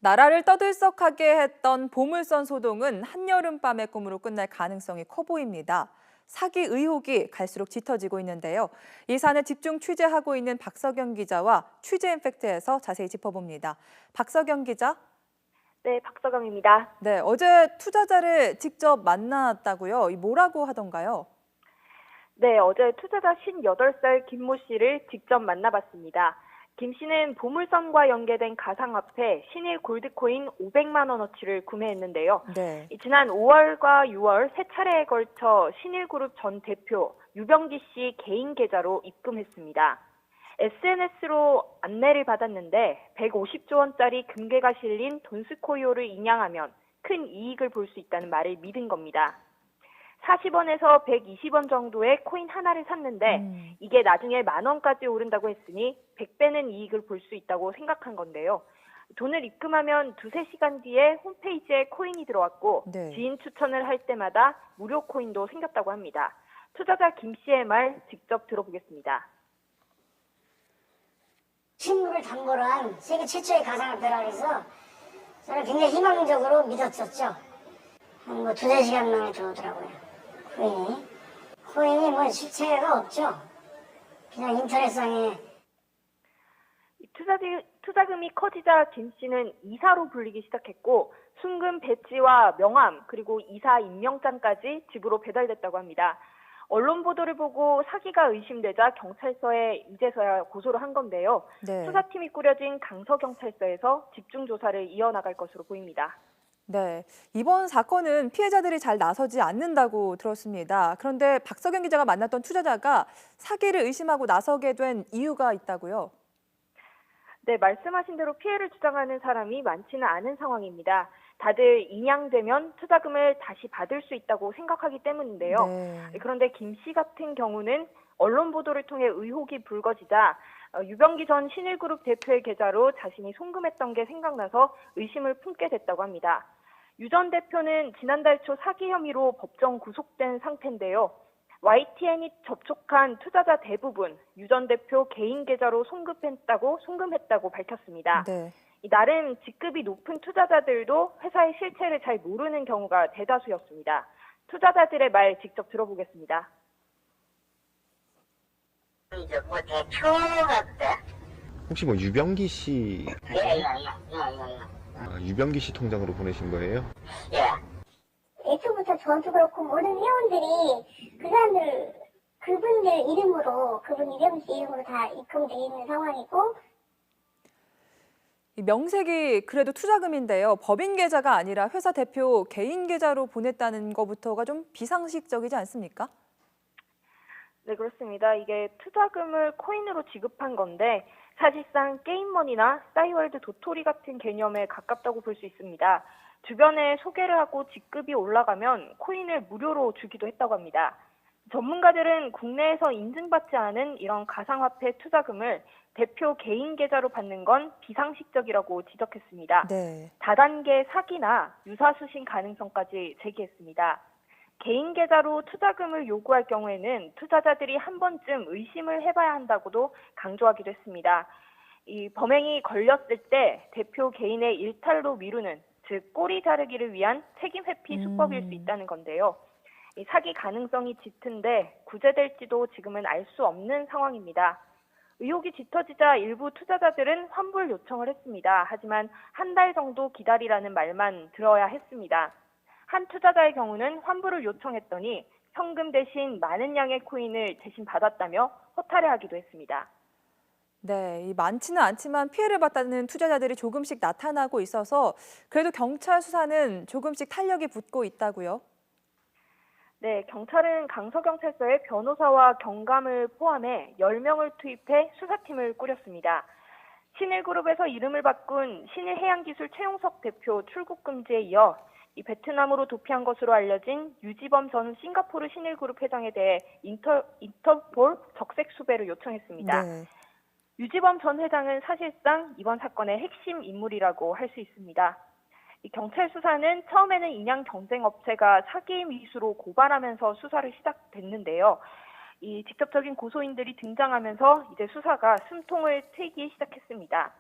나라를 떠들썩하게 했던 보물선 소동은 한여름밤의 꿈으로 끝날 가능성이 커 보입니다. 사기 의혹이 갈수록 짙어지고 있는데요. 이 사안을 집중 취재하고 있는 박석영 기자와 취재 임팩트에서 자세히 짚어봅니다. 박석영 기자. 네, 박서경입니다. 네, 어제 투자자를 직접 만났다고요? 뭐라고 하던가요? 네, 어제 투자자 58살 김모 씨를 직접 만나봤습니다. 김 씨는 보물선과 연계된 가상화폐 신일 골드코인 500만 원어치를 구매했는데요. 네. 지난 5월과 6월 세 차례에 걸쳐 신일그룹 전 대표 유병기 씨 개인 계좌로 입금했습니다. SNS로 안내를 받았는데 150조 원짜리 금괴가 실린 돈스코이오를 인양하면 큰 이익을 볼 수 있다는 말을 믿은 겁니다. 40원에서 120원 정도의 코인 하나를 샀는데 이게 나중에 10,000원까지 오른다고 했으니 100배는 이익을 볼 수 있다고 생각한 건데요. 돈을 입금하면 두세 시간 뒤에 홈페이지에 코인이 들어왔고 네. 지인 추천을 할 때마다 무료 코인도 생겼다고 합니다. 투자자 김 씨의 말 직접 들어보겠습니다. 신물을 담보로 한 세계 최초의 가상화폐라 해서 저는 굉장히 희망적으로 믿었었죠. 한 두세 시간 만에 들어오더라고요. 코인이 실체가 없죠. 그냥 인터넷상에. 투자금이 커지자 김 씨는 이사로 불리기 시작했고 순금 배지와 명함 그리고 이사 임명장까지 집으로 배달됐다고 합니다. 언론 보도를 보고 사기가 의심되자 경찰서에 이제서야 고소를 한 건데요. 네. 수사팀이 꾸려진 강서경찰서에서 집중 조사를 이어나갈 것으로 보입니다. 네, 이번 사건은 피해자들이 잘 나서지 않는다고 들었습니다. 그런데 박석영 기자가 만났던 투자자가 사기를 의심하고 나서게 된 이유가 있다고요? 네, 말씀하신 대로 피해를 주장하는 사람이 많지는 않은 상황입니다. 다들 인양되면 투자금을 다시 받을 수 있다고 생각하기 때문인데요. 네. 그런데 김 씨 같은 경우는 언론 보도를 통해 의혹이 불거지자 유병기 전 신일그룹 대표의 계좌로 자신이 송금했던 게 생각나서 의심을 품게 됐다고 합니다. 유 전 대표는 지난달 초 사기 혐의로 법정 구속된 상태인데요. YTN이 접촉한 투자자 대부분 유 전 대표 개인 계좌로 송금했다고 밝혔습니다. 네. 나름 직급이 높은 투자자들도 회사의 실체를 잘 모르는 경우가 대다수였습니다. 투자자들의 말 직접 들어보겠습니다. 대표 같대. 혹시 유병기 씨, 예. 유병기 씨 통장으로 보내신 거예요? 예. 대표부터 저도 그렇고 모든 회원들이 그분들 이름으로, 그분 유병기 이름으로 다 입금되어 있는 상황이고. 이 명색이 그래도 투자금인데요. 법인 계좌가 아니라 회사 대표 개인 계좌로 보냈다는 것부터가 좀 비상식적이지 않습니까? 네, 그렇습니다. 이게 투자금을 코인으로 지급한 건데 사실상 게임머니나 싸이월드 도토리 같은 개념에 가깝다고 볼 수 있습니다. 주변에 소개를 하고 직급이 올라가면 코인을 무료로 주기도 했다고 합니다. 전문가들은 국내에서 인증받지 않은 이런 가상화폐 투자금을 대표 개인 계좌로 받는 건 비상식적이라고 지적했습니다. 네. 다단계 사기나 유사수신 가능성까지 제기했습니다. 개인 계좌로 투자금을 요구할 경우에는 투자자들이 한 번쯤 의심을 해봐야 한다고도 강조하기도 했습니다. 이 범행이 걸렸을 때 대표 개인의 일탈로 미루는, 즉 꼬리 자르기를 위한 책임 회피 수법일 수 있다는 건데요. 이 사기 가능성이 짙은데 구제될지도 지금은 알 수 없는 상황입니다. 의혹이 짙어지자 일부 투자자들은 환불 요청을 했습니다. 하지만 한 달 정도 기다리라는 말만 들어야 했습니다. 한 투자자의 경우는 환불을 요청했더니 현금 대신 많은 양의 코인을 대신 받았다며 허탈해 하기도 했습니다. 네, 많지는 않지만 피해를 봤다는 투자자들이 조금씩 나타나고 있어서 그래도 경찰 수사는 조금씩 탄력이 붙고 있다고요? 네, 경찰은 강서경찰서에 변호사와 경감을 포함해 10명을 투입해 수사팀을 꾸렸습니다. 신일그룹에서 이름을 바꾼 신일해양기술 최용석 대표 출국 금지에 이어 이 베트남으로 도피한 것으로 알려진 유지범 전 싱가포르 신일그룹 회장에 대해 인터폴 적색 수배를 요청했습니다. 네. 유지범 전 회장은 사실상 이번 사건의 핵심 인물이라고 할 수 있습니다. 이 경찰 수사는 처음에는 인양 경쟁 업체가 사기 미수로 고발하면서 수사를 시작됐는데요. 이 직접적인 고소인들이 등장하면서 이제 수사가 숨통을 트이기 시작했습니다.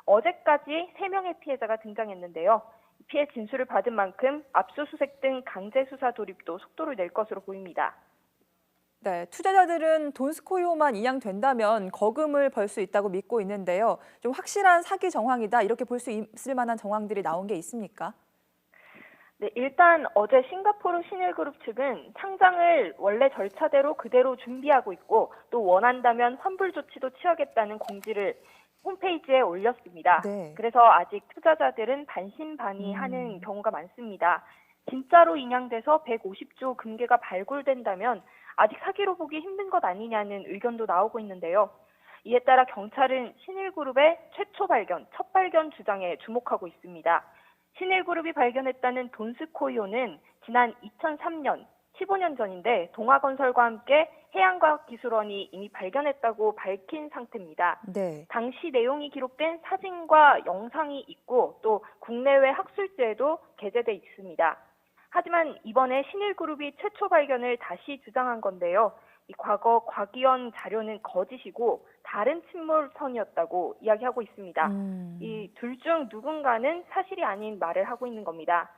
어제까지 3명의 피해자가 등장했는데요. 피해 진술을 받은 만큼 압수수색 등 강제 수사 돌입도 속도를 낼 것으로 보입니다. 네, 투자자들은 돈스코이호만 인양된다면 거금을 벌 수 있다고 믿고 있는데요. 좀 확실한 사기 정황이다 이렇게 볼 수 있을 만한 정황들이 나온 게 있습니까? 네, 일단 어제 싱가포르 신일그룹 측은 상장을 원래 절차대로 그대로 준비하고 있고 또 원한다면 환불 조치도 취하겠다는 공지를 홈페이지에 올렸습니다. 네. 그래서 아직 투자자들은 반신반의하는 경우가 많습니다. 진짜로 인양돼서 150조 금괴가 발굴된다면 아직 사기로 보기 힘든 것 아니냐는 의견도 나오고 있는데요. 이에 따라 경찰은 신일그룹의 최초 발견, 첫 발견 주장에 주목하고 있습니다. 신일그룹이 발견했다는 돈스코이호는 지난 2003년, 15년 전인데 동아건설과 함께 해양과학기술원이 이미 발견했다고 밝힌 상태입니다. 네. 당시 내용이 기록된 사진과 영상이 있고 또 국내외 학술지에도 게재돼 있습니다. 하지만 이번에 신일그룹이 최초 발견을 다시 주장한 건데요. 이 과거 과기원 자료는 거짓이고 다른 침몰선이었다고 이야기하고 있습니다. 이 둘 중 누군가는 사실이 아닌 말을 하고 있는 겁니다.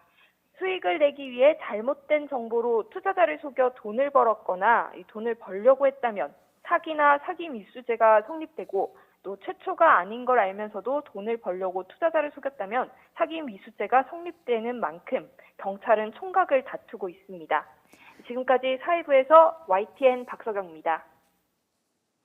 수익을 내기 위해 잘못된 정보로 투자자를 속여 돈을 벌었거나 이 돈을 벌려고 했다면 사기나 사기 미수죄가 성립되고 또 최초가 아닌 걸 알면서도 돈을 벌려고 투자자를 속였다면 사기 미수죄가 성립되는 만큼 경찰은 총각을 다투고 있습니다. 지금까지 사회부에서 YTN 박서경입니다.